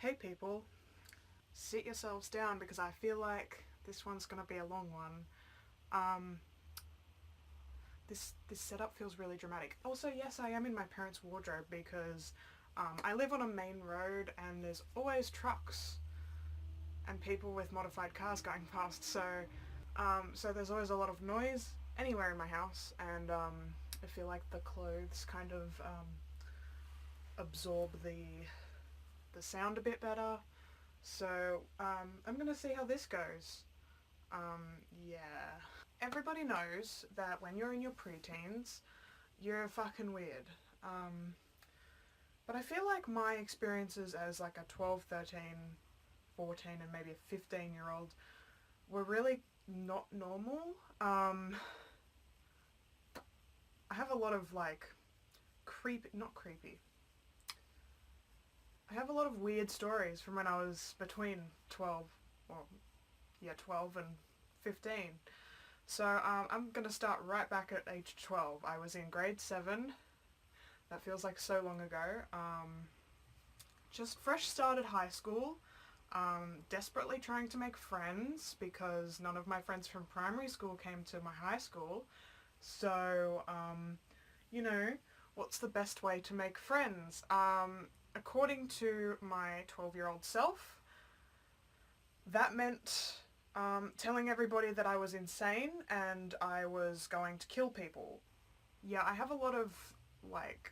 Okay people, sit yourselves down because I feel like this one's gonna be a long one. This setup feels really dramatic. Also, yes, I am in my parents' wardrobe because I live on a main road and there's always trucks and people with modified cars going past, so there's always a lot of noise anywhere in my house, and I feel like the clothes kind of absorb the sound a bit better. So I'm gonna see how this goes. Yeah. Everybody knows that when you're in your preteens, you're fucking weird. But I feel like my experiences as like a 12, 13, 14 and maybe a 15-year-old were really not normal. I have a lot of like not creepy. I have a lot of weird stories from when I was between 12 and 15. So I'm going to start right back at age 12. I was in grade 7. That feels like so long ago. Just fresh started high school. Desperately trying to make friends because none of my friends from primary school came to my high school. So, you know, what's the best way to make friends? According to my 12-year-old self, that meant telling everybody that I was insane and I was going to kill people. Yeah, I have a lot of like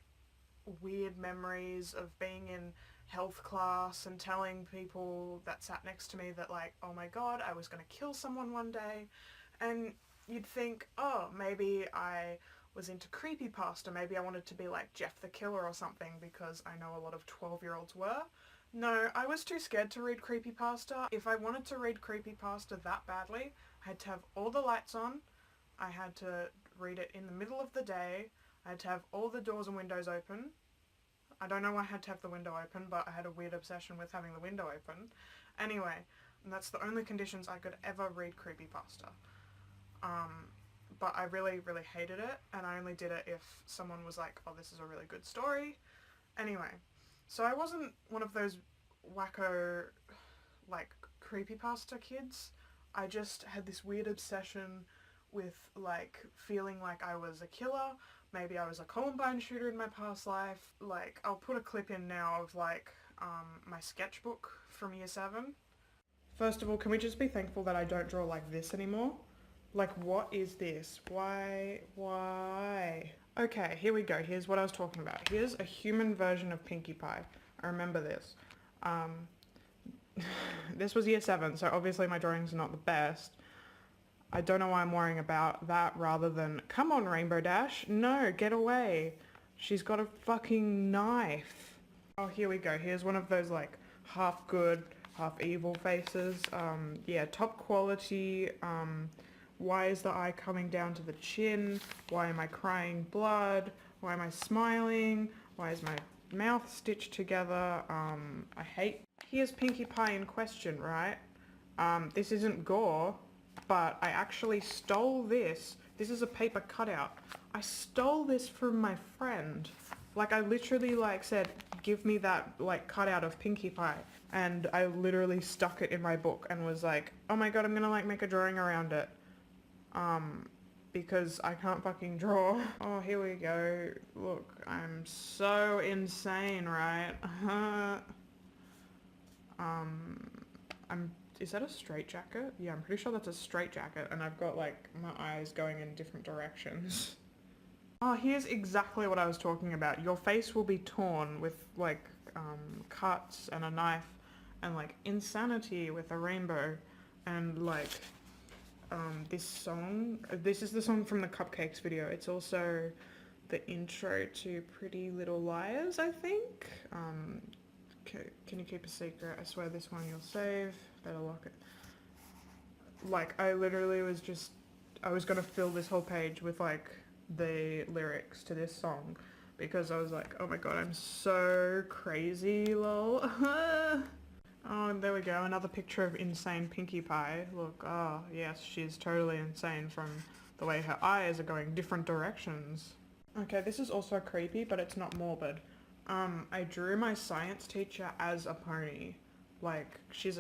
weird memories of being in health class and telling people that sat next to me that like, oh my god, I was going to kill someone one day, and you'd think, oh, maybe I was into creepypasta, maybe I wanted to be like Jeff the Killer or something, because I know a lot of 12-year-olds were. No, I was too scared to read creepypasta. If I wanted to read creepypasta that badly, I had to have all the lights on, I had to read it in the middle of the day, I had to have all the doors and windows open. I don't know why I had to have the window open, but I had a weird obsession with having the window open. Anyway, and that's the only conditions I could ever read creepypasta. But I really, really hated it, and I only did it if someone was like, oh, this is a really good story. Anyway, so I wasn't one of those wacko, like, creepypasta kids. I just had this weird obsession with, like, feeling like I was a killer. Maybe I was a Columbine shooter in my past life. Like, I'll put a clip in now of, like, my sketchbook from year 7. First of all, can we just be thankful that I don't draw like this anymore? Like, what is this? Why? Okay, here we go. Here's what I was talking about. Here's a human version of Pinkie Pie. I remember this. This was year 7, so obviously my drawings are not the best. I don't know why I'm worrying about that rather than, come on, Rainbow Dash. No, get away. She's got a fucking knife. Oh, here we go. Here's one of those, like, half good, half evil faces. Yeah, top quality. Why is the eye coming down to the chin? Why am I crying blood? Why am I smiling? Why is my mouth stitched together? I hate... Here's Pinkie Pie in question, right? This isn't gore, but I actually stole this. This is a paper cutout. I stole this from my friend. Like, I literally, like, said, give me that, like, cutout of Pinkie Pie. And I literally stuck it in my book and was like, oh my god, I'm gonna, like, make a drawing around it. Because I can't fucking draw. Oh, here we go. Look, I'm so insane, right? Is that a straitjacket? Yeah, I'm pretty sure that's a straitjacket, and I've got, like, my eyes going in different directions. Oh, here's exactly what I was talking about. Your face will be torn with, like, cuts and a knife, and, like, insanity with a rainbow, and, like, this song. This is the song from the Cupcakes video. It's also the intro to Pretty Little Liars, I think. Can you keep a secret? I swear this one you'll save. Better lock it. Like, I literally was just... I was gonna fill this whole page with, like, the lyrics to this song. Because I was like, oh my god, I'm so crazy, lol. Oh, and there we go, another picture of insane Pinkie Pie. Look, oh, yes, she's totally insane from the way her eyes are going different directions. Okay, this is also creepy, but it's not morbid. I drew my science teacher as a pony. Like, she's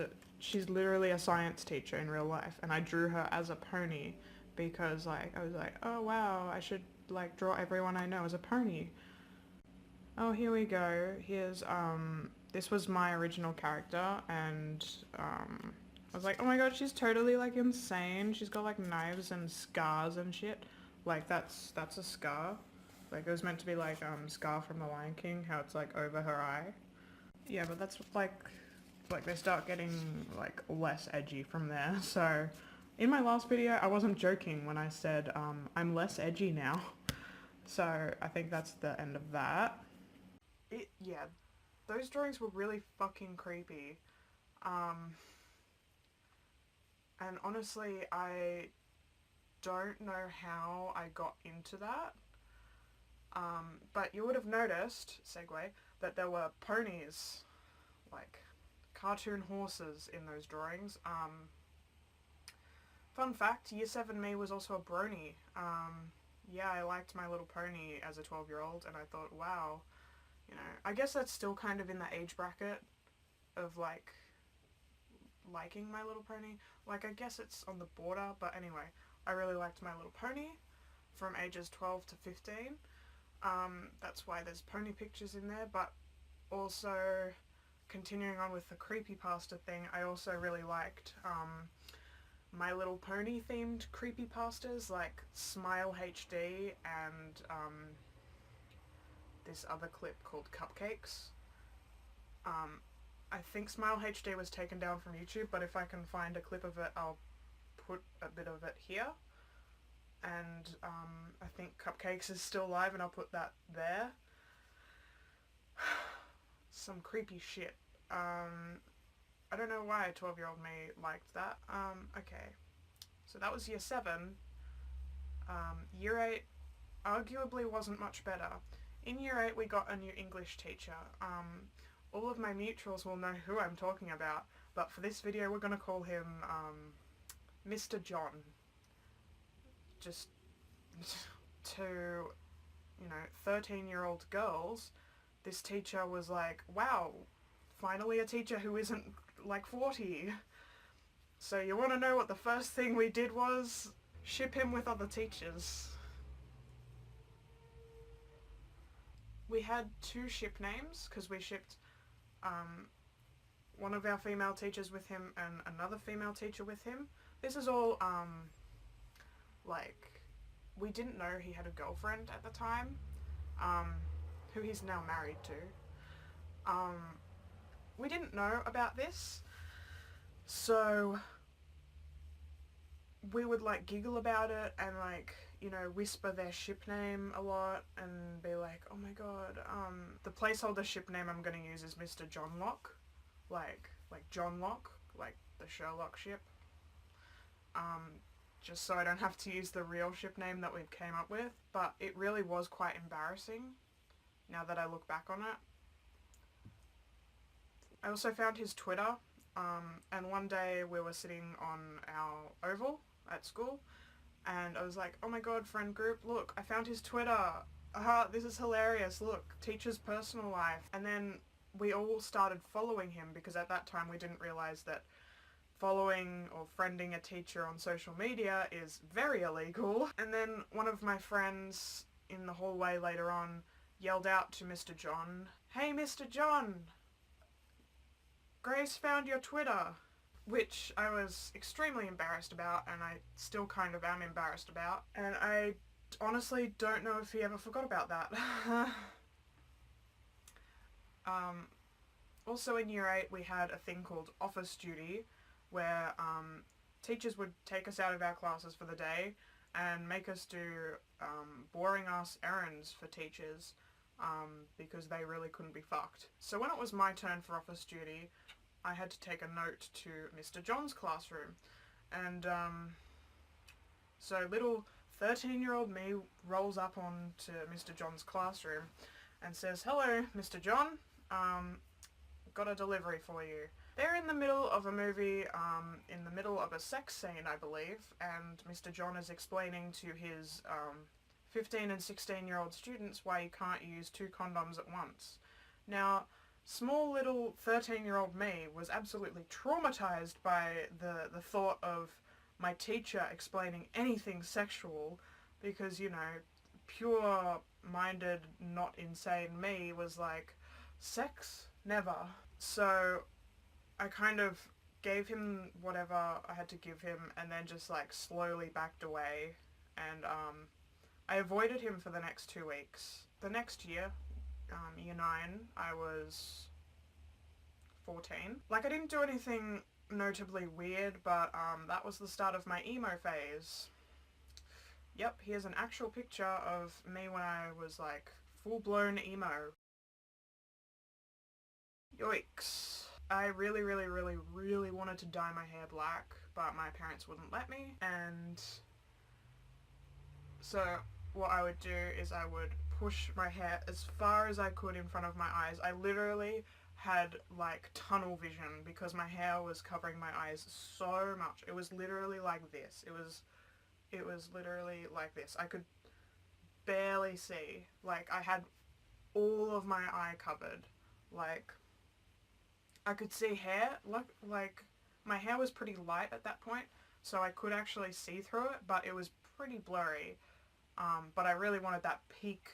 literally a science teacher in real life, and I drew her as a pony because, like, I was like, oh wow, I should, like, draw everyone I know as a pony. Oh, here we go. This was my original character, and, I was like, oh my god, she's totally, like, insane. She's got, like, knives and scars and shit. Like, that's a scar. Like, it was meant to be like, Scar from The Lion King, how it's, like, over her eye. Yeah, but that's, like, they start getting, like, less edgy from there. So, in my last video, I wasn't joking when I said, I'm less edgy now. So, I think that's the end of that. Yeah, those drawings were really fucking creepy. And honestly, I don't know how I got into that. But you would have noticed, segue, that there were ponies, like cartoon horses in those drawings. Fun fact, Year 7 me was also a brony. Yeah, I liked My Little Pony as a 12-year-old, and I thought, wow, you know, I guess that's still kind of in the age bracket of, like, liking My Little Pony. Like, I guess it's on the border, but anyway, I really liked My Little Pony from ages 12 to 15. That's why there's pony pictures in there, but also, continuing on with the creepypasta thing, I also really liked My Little Pony themed creepypastas like Smile HD and this other clip called Cupcakes. I think Smile HD was taken down from YouTube, but if I can find a clip of it, I'll put a bit of it here. And I think Cupcakes is still live, and I'll put that there. Some creepy shit. I don't know why a 12-year-old me liked that. Okay. So that was Year 7. Year 8 arguably wasn't much better. In Year 8 we got a new English teacher. All of my mutuals will know who I'm talking about, but for this video we're gonna call him Mr. John. Just to, you know, 13-year-old girls, this teacher was like, wow, finally a teacher who isn't like 40. So you want to know what the first thing we did was? Ship him with other teachers. We had 2 ship names because we shipped one of our female teachers with him and another female teacher with him. This is all like, we didn't know he had a girlfriend at the time, who he's now married to. We didn't know about this, so we would, like, giggle about it and, like, you know, whisper their ship name a lot and be like, oh my god, the placeholder ship name I'm gonna use is Mr. John Locke, like John Locke, like the Sherlock ship, just so I don't have to use the real ship name that we came up with, but it really was quite embarrassing now that I look back on it. I also found his Twitter, and one day we were sitting on our oval at school, and I was like, oh my god, friend group, look, I found his Twitter, this is hilarious, look, teacher's personal life. And then we all started following him, because at that time we didn't realise that following or friending a teacher on social media is very illegal. And then one of my friends in the hallway later on yelled out to Mr. John, hey Mr. John, Grace found your Twitter, which I was extremely embarrassed about, and I still kind of am embarrassed about, and I honestly don't know if he ever forgot about that. Also in Year 8 we had a thing called office duty, where teachers would take us out of our classes for the day and make us do boring ass errands for teachers, because they really couldn't be fucked. So when it was my turn for office duty, I had to take a note to Mr. John's classroom, and so little 13-year-old me rolls up onto Mr. John's classroom and says, hello Mr. John, got a delivery for you. They're in the middle of a movie, in the middle of a sex scene, I believe, and Mr. John is explaining to his 15 and 16-year-old students why you can't use 2 condoms at once. Now, small little 13-year-old me was absolutely traumatized by the thought of my teacher explaining anything sexual because, you know, pure-minded, not insane me was like, sex? Never. So I kind of gave him whatever I had to give him and then just like slowly backed away and I avoided him for the next 2 weeks. The next year, year 9, I was 14. Like, I didn't do anything notably weird, but that was the start of my emo phase. Yep, here's an actual picture of me when I was like full-blown emo. Yikes. I really, really, really, really wanted to dye my hair black, but my parents wouldn't let me, and so what I would do is I would push my hair as far as I could in front of my eyes. I literally had like tunnel vision because my hair was covering my eyes so much. It was literally like this. It was literally like this. I could barely see. Like, I had all of my eye covered. Like, I could see hair. Like my hair was pretty light at that point, so I could actually see through it, but it was pretty blurry. But I really wanted that peak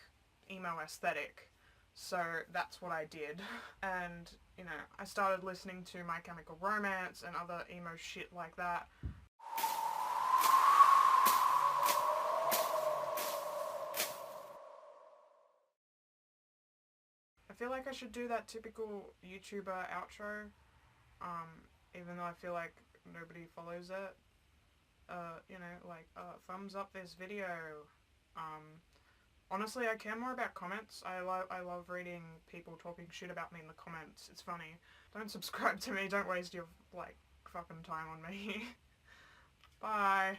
emo aesthetic, so that's what I did. And, you know, I started listening to My Chemical Romance and other emo shit like that. I feel like I should do that typical YouTuber outro, even though I feel like nobody follows it. You know, like, thumbs up this video. Honestly, I care more about comments. I love reading people talking shit about me in the comments. It's funny. Don't subscribe to me. Don't waste your, like, fucking time on me. Bye.